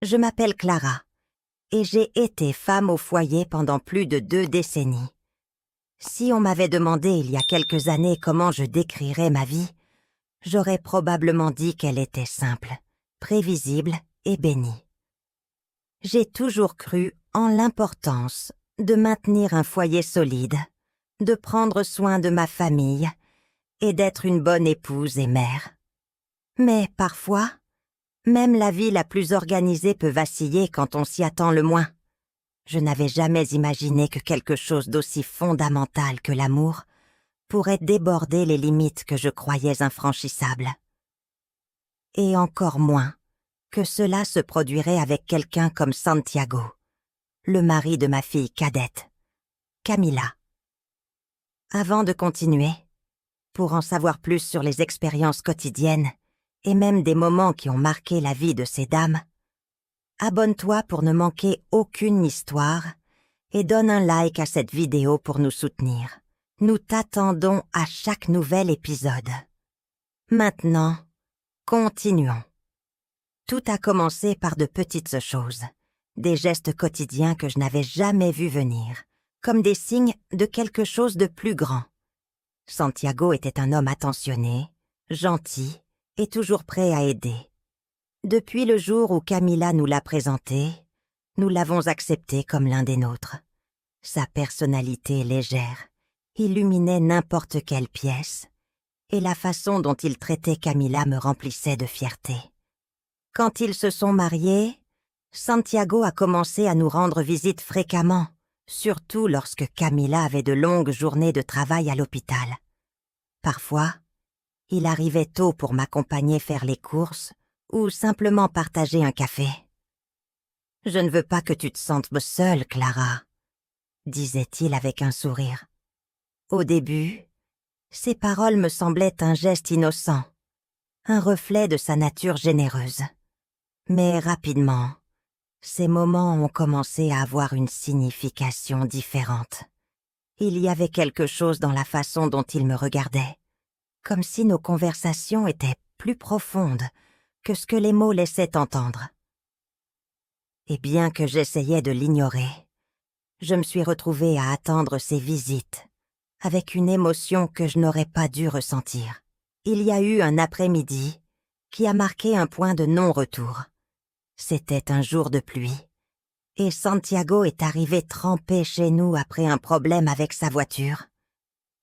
Je m'appelle Clara et j'ai été femme au foyer pendant plus de 2 décennies. Si on m'avait demandé il y a quelques années comment je décrirais ma vie, j'aurais probablement dit qu'elle était simple, prévisible et bénie. J'ai toujours cru en l'importance de maintenir un foyer solide, de prendre soin de ma famille et d'être une bonne épouse et mère. Mais parfois, même la vie la plus organisée peut vaciller quand on s'y attend le moins. Je n'avais jamais imaginé que quelque chose d'aussi fondamental que l'amour pourrait déborder les limites que je croyais infranchissables. Et encore moins que cela se produirait avec quelqu'un comme Santiago, le mari de ma fille cadette, Camila. Avant de continuer, pour en savoir plus sur les expériences quotidiennes et même des moments qui ont marqué la vie de ces dames, abonne-toi pour ne manquer aucune histoire et donne un like à cette vidéo pour nous soutenir. Nous t'attendons à chaque nouvel épisode. Maintenant, continuons. Tout a commencé par de petites choses, des gestes quotidiens que je n'avais jamais vus venir, comme des signes de quelque chose de plus grand. Santiago était un homme attentionné, gentil et toujours prêt à aider. Depuis le jour où Camila nous l'a présenté, nous l'avons accepté comme l'un des nôtres. Sa personnalité légère illuminait n'importe quelle pièce, et la façon dont il traitait Camila me remplissait de fierté. Quand ils se sont mariés, Santiago a commencé à nous rendre visite fréquemment, surtout lorsque Camila avait de longues journées de travail à l'hôpital. Parfois, il arrivait tôt pour m'accompagner faire les courses ou simplement partager un café. « Je ne veux pas que tu te sentes seule, Clara », disait-il avec un sourire. Au début, ses paroles me semblaient un geste innocent, un reflet de sa nature généreuse. Mais rapidement, ces moments ont commencé à avoir une signification différente. Il y avait quelque chose dans la façon dont il me regardait, comme si nos conversations étaient plus profondes que ce que les mots laissaient entendre. Et bien que j'essayais de l'ignorer, je me suis retrouvée à attendre ses visites, avec une émotion que je n'aurais pas dû ressentir. Il y a eu un après-midi qui a marqué un point de non-retour. C'était un jour de pluie, et Santiago est arrivé trempé chez nous après un problème avec sa voiture.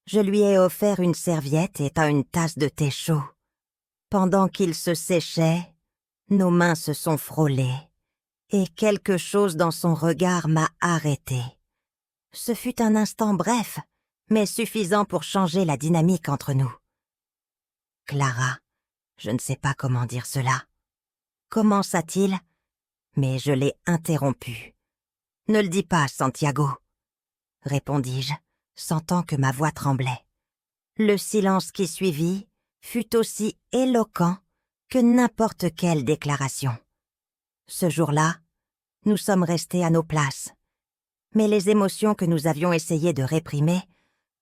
Je lui ai offert une serviette et une tasse de thé chaud. Pendant qu'il se séchait, nos mains se sont frôlées, et quelque chose dans son regard m'a arrêtée. Ce fut un instant bref, mais suffisant pour changer la dynamique entre nous. Clara, je ne sais pas comment dire cela. Commença-t-il, mais je l'ai interrompu. « Ne le dis pas, Santiago, » répondis-je, sentant que ma voix tremblait. Le silence qui suivit fut aussi éloquent que n'importe quelle déclaration. Ce jour-là, nous sommes restés à nos places, mais les émotions que nous avions essayé de réprimer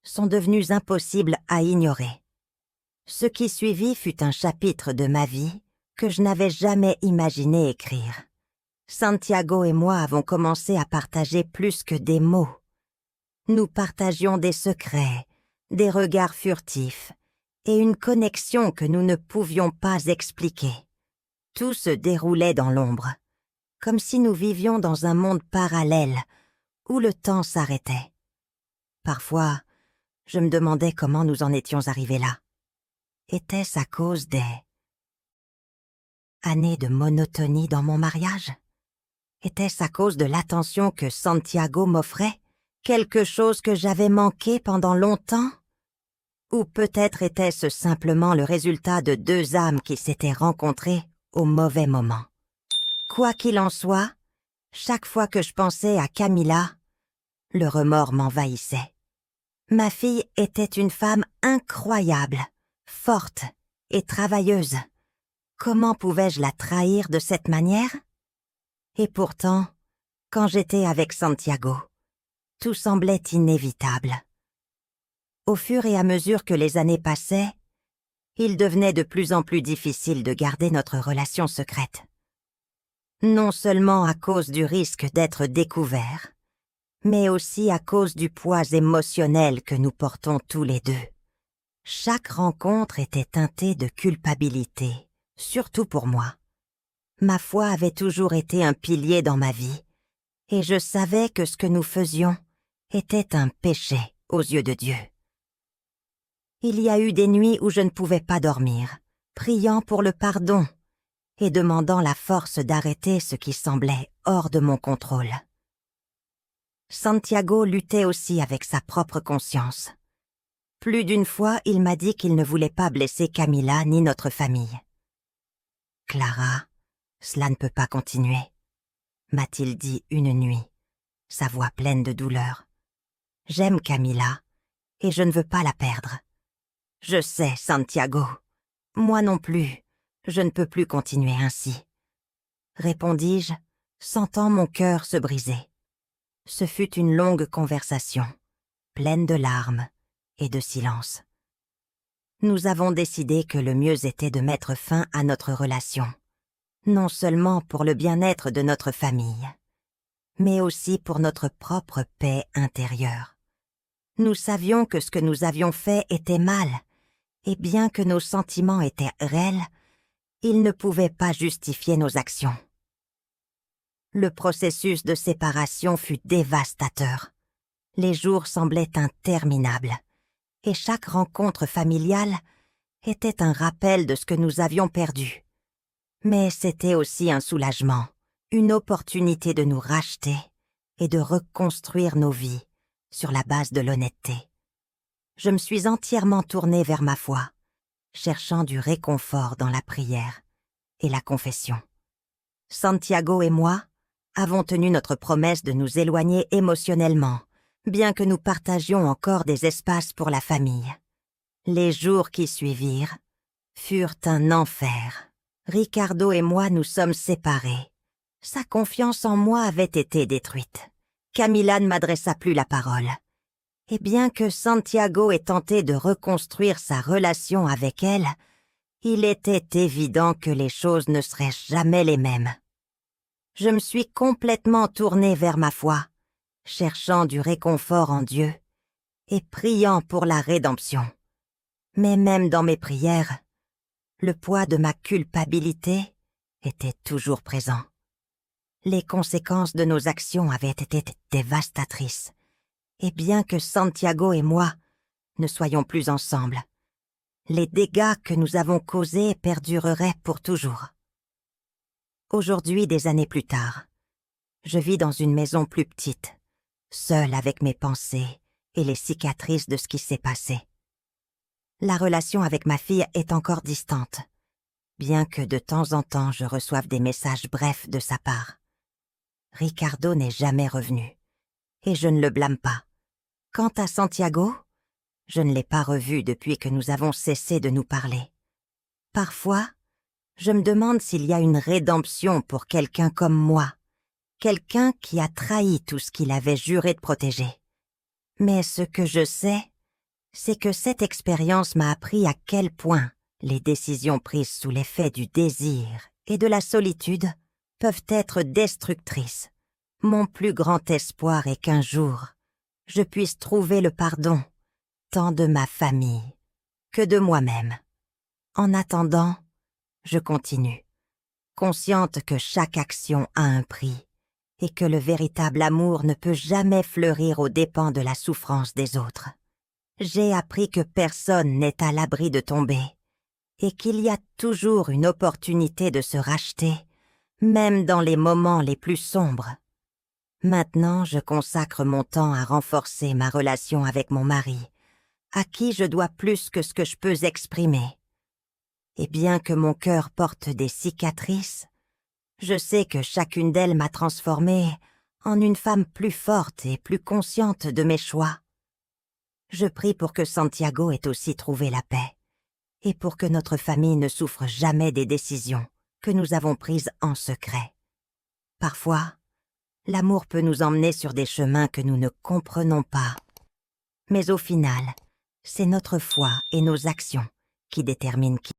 sont devenues impossibles à ignorer. Ce qui suivit fut un chapitre de ma vie que je n'avais jamais imaginé écrire. Santiago et moi avons commencé à partager plus que des mots. Nous partagions des secrets, des regards furtifs et une connexion que nous ne pouvions pas expliquer. Tout se déroulait dans l'ombre, comme si nous vivions dans un monde parallèle où le temps s'arrêtait. Parfois, je me demandais comment nous en étions arrivés là. Était-ce à cause des années de monotonie dans mon mariage? Était-ce à cause de l'attention que Santiago m'offrait, quelque chose que j'avais manqué pendant longtemps? Ou peut-être était-ce simplement le résultat de 2 âmes qui s'étaient rencontrées au mauvais moment? Quoi qu'il en soit, chaque fois que je pensais à Camila, le remords m'envahissait. Ma fille était une femme incroyable, forte et travailleuse. Comment pouvais-je la trahir de cette manière? Et pourtant, quand j'étais avec Santiago, tout semblait inévitable. Au fur et à mesure que les années passaient, il devenait de plus en plus difficile de garder notre relation secrète. non seulement à cause du risque d'être découvert, mais aussi à cause du poids émotionnel que nous portons tous les deux. Chaque rencontre était teintée de culpabilité, surtout pour moi. Ma foi avait toujours été un pilier dans ma vie, et je savais que ce que nous faisions était un péché aux yeux de Dieu. Il y a eu des nuits où je ne pouvais pas dormir, priant pour le pardon et demandant la force d'arrêter ce qui semblait hors de mon contrôle. Santiago luttait aussi avec sa propre conscience. Plus d'une fois, il m'a dit qu'il ne voulait pas blesser Camila ni notre famille. « Clara, cela ne peut pas continuer », m'a-t-il dit une nuit, sa voix pleine de douleur. « J'aime Camila et je ne veux pas la perdre. » « Je sais, Santiago. Moi non plus, je ne peux plus continuer ainsi. » Répondis-je, sentant mon cœur se briser. Ce fut une longue conversation, pleine de larmes et de silence. Nous avons décidé que le mieux était de mettre fin à notre relation, non seulement pour le bien-être de notre famille, mais aussi pour notre propre paix intérieure. Nous savions que ce que nous avions fait était mal, et bien que nos sentiments étaient réels, ils ne pouvaient pas justifier nos actions. Le processus de séparation fut dévastateur. Les jours semblaient interminables, et chaque rencontre familiale était un rappel de ce que nous avions perdu. Mais c'était aussi un soulagement, une opportunité de nous racheter et de reconstruire nos vies sur la base de l'honnêteté. Je me suis entièrement tournée vers ma foi, cherchant du réconfort dans la prière et la confession. Santiago et moi avons tenu notre promesse de nous éloigner émotionnellement, bien que nous partagions encore des espaces pour la famille. Les jours qui suivirent furent un enfer. Ricardo et moi nous sommes séparés. Sa confiance en moi avait été détruite. Camila ne m'adressa plus la parole. Et bien que Santiago ait tenté de reconstruire sa relation avec elle, il était évident que les choses ne seraient jamais les mêmes. Je me suis complètement tournée vers ma foi, cherchant du réconfort en Dieu et priant pour la rédemption. Mais même dans mes prières, le poids de ma culpabilité était toujours présent. Les conséquences de nos actions avaient été dévastatrices. Et bien que Santiago et moi ne soyons plus ensemble, les dégâts que nous avons causés perdureraient pour toujours. Aujourd'hui, des années plus tard, je vis dans une maison plus petite, seule avec mes pensées et les cicatrices de ce qui s'est passé. La relation avec ma fille est encore distante, bien que de temps en temps je reçoive des messages brefs de sa part. Ricardo n'est jamais revenu, et je ne le blâme pas. Quant à Santiago, je ne l'ai pas revu depuis que nous avons cessé de nous parler. Parfois, je me demande s'il y a une rédemption pour quelqu'un comme moi, quelqu'un qui a trahi tout ce qu'il avait juré de protéger. Mais ce que je sais, c'est que cette expérience m'a appris à quel point les décisions prises sous l'effet du désir et de la solitude peuvent être destructrices. Mon plus grand espoir est qu'un jour, je puisse trouver le pardon, tant de ma famille que de moi-même. En attendant, je continue, consciente que chaque action a un prix et que le véritable amour ne peut jamais fleurir aux dépens de la souffrance des autres. J'ai appris que personne n'est à l'abri de tomber et qu'il y a toujours une opportunité de se racheter, même dans les moments les plus sombres. Maintenant, je consacre mon temps à renforcer ma relation avec mon mari, à qui je dois plus que ce que je peux exprimer. Et bien que mon cœur porte des cicatrices, je sais que chacune d'elles m'a transformée en une femme plus forte et plus consciente de mes choix. Je prie pour que Santiago ait aussi trouvé la paix, et pour que notre famille ne souffre jamais des décisions que nous avons prises en secret. Parfois, l'amour peut nous emmener sur des chemins que nous ne comprenons pas. Mais au final, c'est notre foi et nos actions qui déterminent qui